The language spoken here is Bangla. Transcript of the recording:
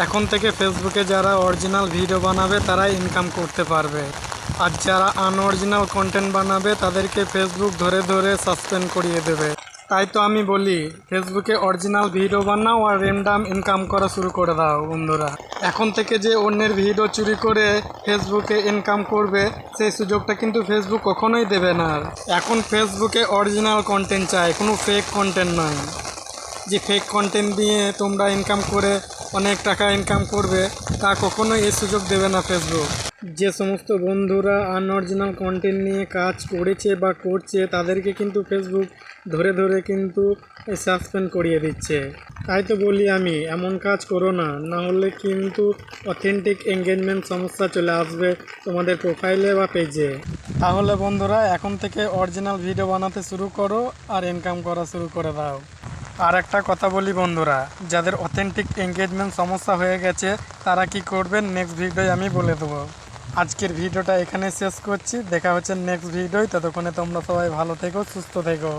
এখন থেকে ফেসবুকে যারা অরিজিনাল ভিডিও বানাবে তারাই ইনকাম করতে পারবে, আর যারা আনঅরিজিনাল কন্টেন্ট বানাবে তাদেরকে ফেসবুক ধরে ধরে সাসপেন্ড করিয়ে দেবে। তাই তো আমি বলি ফেসবুকে অরিজিনাল ভিডিও বানাও আর র্যান্ডাম ইনকাম করা শুরু করে দাও বন্ধুরা। এখন থেকে যে অন্যের ভিডিও চুরি করে ফেসবুকে ইনকাম করবে সেই সুযোগটা কিন্তু ফেসবুক কখনোই দেবে না। এখন ফেসবুকে অরিজিনাল কন্টেন্ট চাই, কোনো ফেক কন্টেন্ট নয়। যে ফেক কন্টেন্ট দিয়ে তোমরা ইনকাম করে অনেক টাকা ইনকাম করবে তা কখনোই এই সুযোগ দেবে না ফেসবুক। যে সমস্ত বন্ধুরা আনঅরিজিনাল কন্টেন্ট নিয়ে কাজ করেছে বা করছে তাদেরকে কিন্তু ফেসবুক ধরে ধরে কিন্তু সাসপেন্ড করিয়ে দিচ্ছে। তাই তো বলি আমি এমন কাজ করো না, না হলে কিন্তু অথেন্টিক এঙ্গেজমেন্ট সমস্যা চলে আসবে তোমাদের প্রোফাইলে বা পেজে। তাহলে বন্ধুরা এখন থেকে অরিজিনাল ভিডিও বানাতে শুরু করো আর ইনকাম করা শুরু করে দাও। আর একটা কথা বলি বন্ধুরা, যাদের অথেন্টিক এঙ্গেজমেন্ট সমস্যা হয়ে গেছে তারা কি করবেন নেক্সট ভিডিওয় আমি বলে দেবো। আজকের ভিডিওটা এখানে শেষ করছি, দেখা হচ্ছে নেক্সট ভিডিওয়। ততক্ষণে তোমরা সবাই ভালো থেকো, সুস্থ থেকো।